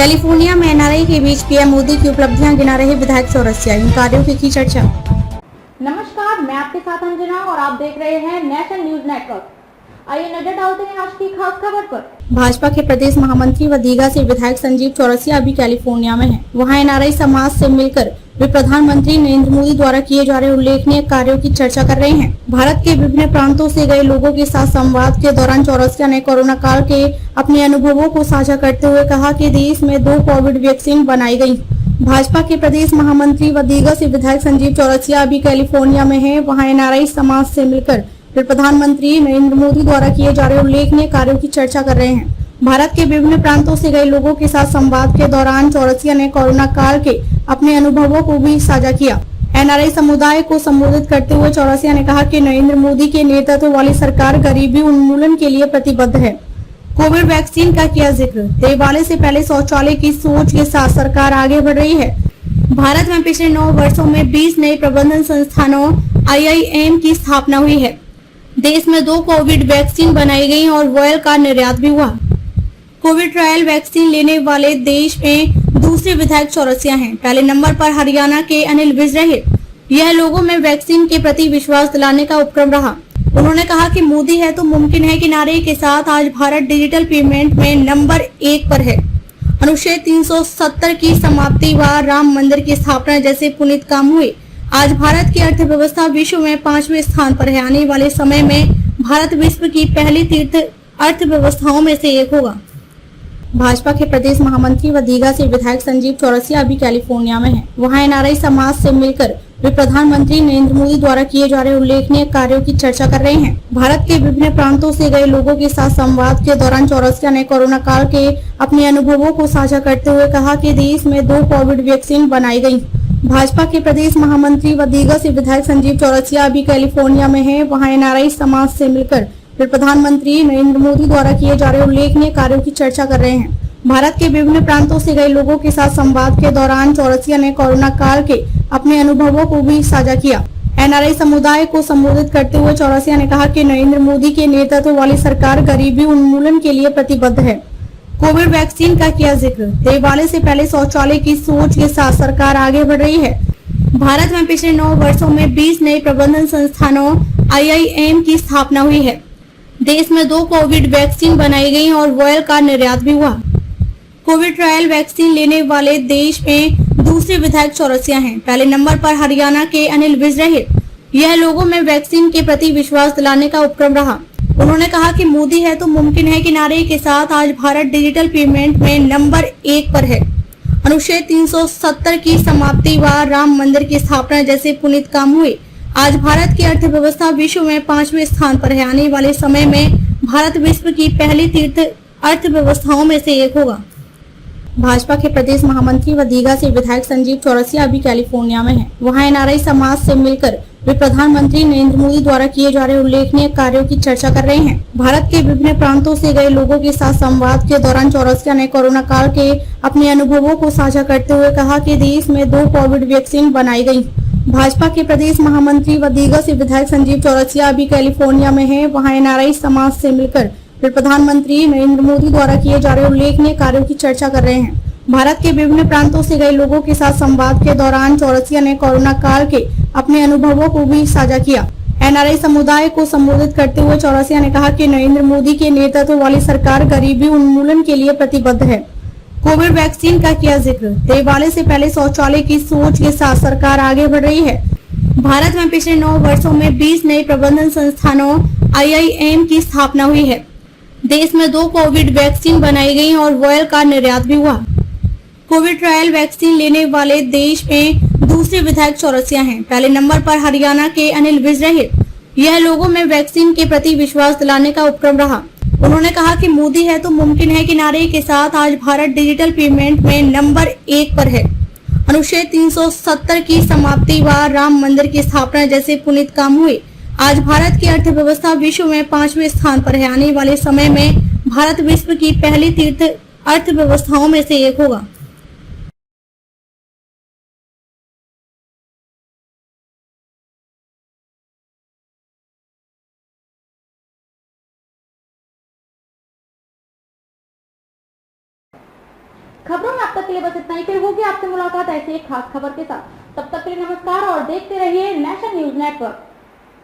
California में NRI के बीच PM Modi की उपलब्धियां गिना रहे विधायक चौरसिया, इन कार्यों की चर्चा। नमस्कार, मैं आपके साथ अंजना और आप देख रहे हैं नेशनल न्यूज नेटवर्क। आइए नजर डालते हैं आज की खास खबर पर। भाजपा के प्रदेश महामंत्री व दीघा से विधायक संजीव चौरसिया अभी कैलिफोर्निया में हैं। वहां एनआरआई समाज से मिलकर वे प्रधानमंत्री नरेंद्र मोदी द्वारा किए जा रहे उल्लेखनीय कार्यों की चर्चा कर रहे हैं। भारत के विभिन्न प्रांतों से गए लोगों के साथ संवाद के दौरान चौरसिया ने कोरोना काल के अपने अनुभवों को साझा करते हुए कहा कि देश में 2 कोविड वैक्सीन बनाई गयी। भाजपा के प्रदेश महामंत्री व दीघा से विधायक संजीव चौरसिया अभी कैलिफोर्निया में हैं। वहां एनआरआई समाज से मिलकर वे प्रधानमंत्री नरेंद्र मोदी द्वारा किए जा रहे उल्लेखनीय कार्यों की चर्चा कर रहे हैं। भारत के विभिन्न प्रांतों से गए लोगों के साथ संवाद के दौरान चौरसिया ने कोरोना काल के अपने अनुभवों को भी साझा किया। एनआरआई समुदाय को संबोधित करते हुए चौरसिया ने कहा कि नरेंद्र मोदी के नेतृत्व वाली सरकार गरीबी उन्मूलन के लिए प्रतिबद्ध है। कोविड वैक्सीन का किया जिक्र, देवालय से पहले शौचालय की सोच के साथ सरकार आगे बढ़ रही है। भारत में पिछले 9 वर्षों में 20 नए प्रबंधन संस्थानों IIM की स्थापना हुई है। देश में 2 कोविड वैक्सीन बनाई गई और वॉयल का निर्यात भी हुआ। कोविड ट्रायल वैक्सीन लेने वाले देश में दूसरे विधायक चौरसिया हैं। पहले नंबर पर हरियाणा के अनिल विज रहे। यह लोगों में वैक्सीन के प्रति विश्वास दिलाने का उपक्रम रहा। उन्होंने कहा कि मोदी है तो मुमकिन है कि नारे के साथ आज भारत डिजिटल पेमेंट में नंबर 1 पर है। अनुच्छेद 370 की समाप्ति व राम मंदिर की स्थापना जैसे पुनीत काम हुए। आज भारत की अर्थव्यवस्था विश्व में 5वें स्थान पर है। आने वाले समय में भारत विश्व की पहली तीर्थ अर्थव्यवस्थाओं में से एक होगा। भाजपा के प्रदेश महामंत्री व दीघा से विधायक संजीव चौरसिया अभी कैलिफोर्निया में हैं। वहां एनआरआई समाज से मिलकर वे प्रधानमंत्री नरेंद्र मोदी द्वारा किए जा रहे उल्लेखनीय कार्यों की चर्चा कर रहे हैं। भारत के विभिन्न प्रांतों से गए लोगों के साथ संवाद के दौरान चौरसिया ने कोरोना काल के अपने अनुभवों को साझा करते हुए कहा कि देश में 2 कोविड वैक्सीन बनाई गयी। भाजपा के प्रदेश महामंत्री व दीघा से विधायक संजीव चौरसिया अभी कैलिफोर्निया में हैं। वहां एनआरआई समाज से मिलकर वे प्रधानमंत्री नरेंद्र मोदी द्वारा किए जा रहे उल्लेखनीय कार्यों की चर्चा कर रहे हैं। भारत के विभिन्न प्रांतों से गए लोगों के साथ संवाद के दौरान चौरसिया ने कोरोना काल के अपने अनुभवों को भी साझा किया। एनआरआई समुदाय को संबोधित करते हुए चौरसिया ने कहा कि नरेंद्र मोदी के नेतृत्व वाली सरकार गरीबी उन्मूलन के लिए प्रतिबद्ध है। कोविड वैक्सीन का किया जिक्र, देवालय से पहले शौचालय की सोच के साथ सरकार आगे बढ़ रही है। भारत में पिछले 9 वर्षों में 20 नए प्रबंधन संस्थानों IIM की स्थापना हुई है। देश में 2 कोविड वैक्सीन बनाई गई और वॉयल का निर्यात भी हुआ। कोविड ट्रायल वैक्सीन लेने वाले देश में दूसरे विधायक चौरसिया हैं। पहले नंबर पर हरियाणा के अनिल विज रहे। यह लोगों में वैक्सीन के प्रति विश्वास दिलाने का उपक्रम रहा। उन्होंने कहा कि मोदी है तो मुमकिन है कि नारे के साथ आज भारत डिजिटल पेमेंट में नंबर 1 पर है। अनुच्छेद 370 की समाप्ति व राम मंदिर की स्थापना जैसे पुनीत काम हुए। आज भारत की अर्थव्यवस्था विश्व में 5वें स्थान पर है। आने वाले समय में भारत विश्व की पहली तीर्थ अर्थव्यवस्थाओं में से एक होगा। भाजपा के प्रदेश महामंत्री व दीघा से विधायक संजीव चौरसिया अभी कैलिफोर्निया में हैं। वहां एनआरआई समाज से मिलकर वे प्रधानमंत्री नरेंद्र मोदी द्वारा किए जा रहे उल्लेखनीय कार्यों की चर्चा कर रहे हैं। भारत के विभिन्न प्रांतों से गए लोगों के साथ संवाद के दौरान चौरसिया ने कोरोना काल के अपने अनुभवों को साझा करते हुए कहा कि देश में 2 कोविड वैक्सीन बनाई गयी। भाजपा के प्रदेश महामंत्री व दीघा से विधायक संजीव चौरसिया अभी कैलिफोर्निया में हैं। वहां एनआरआई समाज से मिलकर वे प्रधानमंत्री नरेंद्र मोदी द्वारा किए जा रहे उल्लेखनीय कार्यों की चर्चा कर रहे हैं। भारत के विभिन्न प्रांतों से गए लोगों के साथ संवाद के दौरान चौरसिया ने कोरोना काल के अपने अनुभवों को भी साझा किया। एनआरआई समुदाय को संबोधित करते हुए चौरसिया ने कहा कि नरेंद्र मोदी के नेतृत्व वाली सरकार गरीबी उन्मूलन के लिए प्रतिबद्ध है। कोविड वैक्सीन का किया जिक्र, देवालय से पहले शौचालय की सोच के साथ सरकार आगे बढ़ रही है। भारत में पिछले 9 वर्षों में 20 नए प्रबंधन संस्थानों IIM की स्थापना हुई है। देश में 2 कोविड वैक्सीन बनाई गई और वॉयल का निर्यात भी हुआ। कोविड ट्रायल वैक्सीन लेने वाले देश में दूसरे विधायक चौरसिया हैं। पहले नंबर पर हरियाणा के अनिल विज रहे। यह लोगों में वैक्सीन के प्रति विश्वास दिलाने का उपक्रम रहा। उन्होंने कहा कि मोदी है तो मुमकिन है कि नारे के साथ आज भारत डिजिटल पेमेंट में नंबर 1 पर है। अनुच्छेद 370 की समाप्ति व राम मंदिर की स्थापना जैसे पुनीत काम हुए। आज भारत की अर्थव्यवस्था विश्व में 5वें स्थान पर है। आने वाले समय में भारत विश्व की पहली तीर्थ अर्थव्यवस्थाओं में से एक होगा। खबरों में अब तक के लिए बस इतना ही, फिर होगी आपसे मुलाकात ऐसी एक खास खबर के साथ। तब तक के लिए नमस्कार और देखते रहिए नेशन न्यूज नेटवर्क।